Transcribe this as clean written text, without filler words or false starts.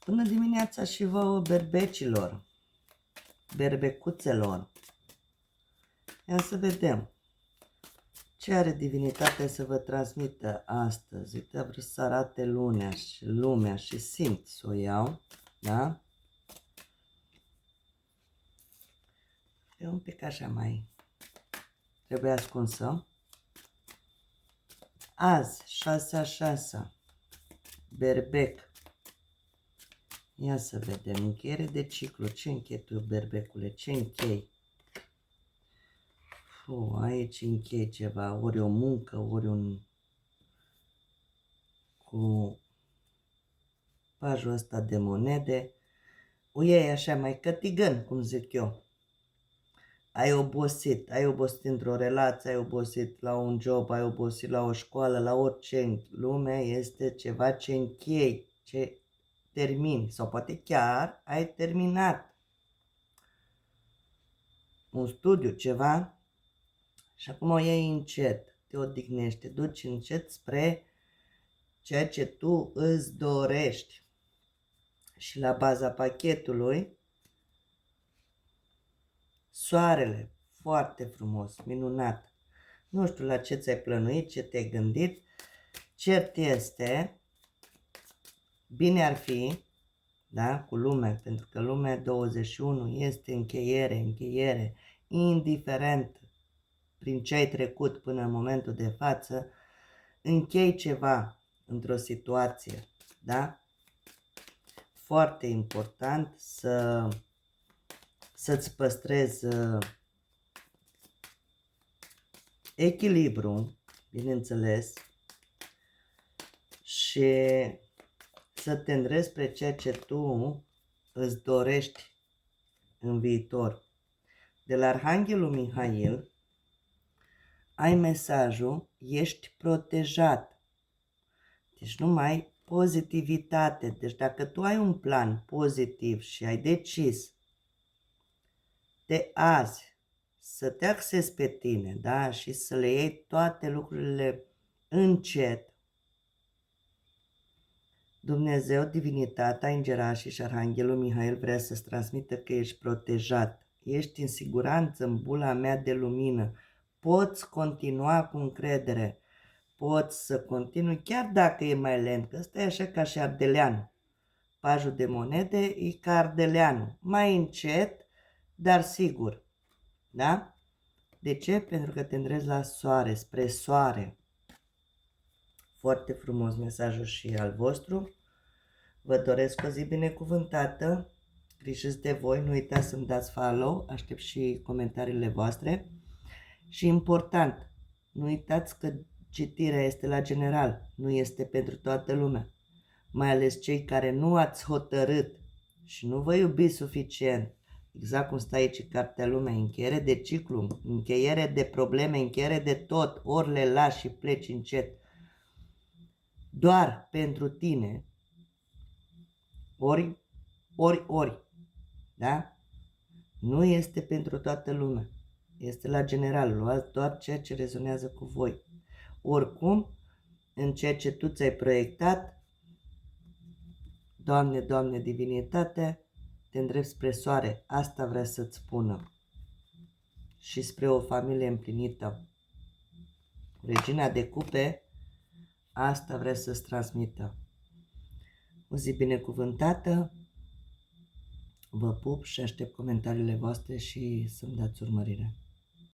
Până dimineața și vouă, berbecilor, berbecuțelor. Ia să vedem ce are divinitatea să vă transmită astăzi. Uite, a vrut să arate lumea și simt să o iau, da? E un pic așa mai trebuie ascunsă. Azi, 6/6, berbec. Ia să vedem, încheiere de ciclu. Ce închei tu, berbecule? Ce închei? Aici închei ceva, ori o muncă, ori un... cu pajul ăsta de monede. O iei așa mai cătigăn, cum zic eu. Ai obosit într-o relație, ai obosit la un job, ai obosit la o școală, la orice. Lumea este ceva ce închei, ce termini, sau poate chiar ai terminat un studiu, ceva, și acum o iei încet, te odihnești, te duci încet spre ceea ce tu îți dorești. Și la baza pachetului, soarele, foarte frumos, minunat. Nu știu la ce ți-ai plănuit, ce te-ai gândit. Cert este, bine ar fi, da, cu lumea, pentru că lumea 21 este încheiere, indiferent prin ce ai trecut până în momentul de față, închei ceva într-o situație, da? Foarte important să-ți păstrezi echilibru, bineînțeles, și să te îndrepți spre ceea ce tu îți dorești în viitor. De la Arhanghelul Mihail ai mesajul, ești protejat. Deci numai pozitivitate. Deci dacă tu ai un plan pozitiv și ai decis de azi să te axezi pe tine, da? Și să le iei toate lucrurile încet, Dumnezeu, divinitatea, îngerașii și Arhanghelul Mihail vrea să-ți transmită că ești protejat. Ești în siguranță în bula mea de lumină. Poți continua cu încredere. Poți să continui chiar dacă e mai lent, că ăsta e așa ca și ardeleanul. Pajul de monede e ca ardeleanul. Mai încet, dar sigur. Da? De ce? Pentru că te îndrezi la soare, spre soare. Foarte frumos mesajul și al vostru. Vă doresc o zi binecuvântată. Grijiți de voi, nu uitați să-mi dați follow, aștept și comentariile voastre. Și important, nu uitați că citirea este la general, nu este pentru toată lumea. Mai ales cei care nu ați hotărât și nu vă iubiți suficient. Exact cum stă aici cartea lumea, încheiere de ciclu, încheiere de probleme, încheiere de tot, ori le lași și pleci încet. Doar pentru tine, ori, da? Nu este pentru toată lumea, este la general, luați doar ceea ce rezonează cu voi. Oricum, în ceea ce tu ți-ai proiectat, Doamne, Doamne, divinitate, te îndrepți spre soare, asta vrea să-ți spună. Și spre o familie împlinită. Regina de cupe, asta vrea să-ți transmită. O zi binecuvântată, vă pup și aștept comentariile voastre și să-mi dați urmărire.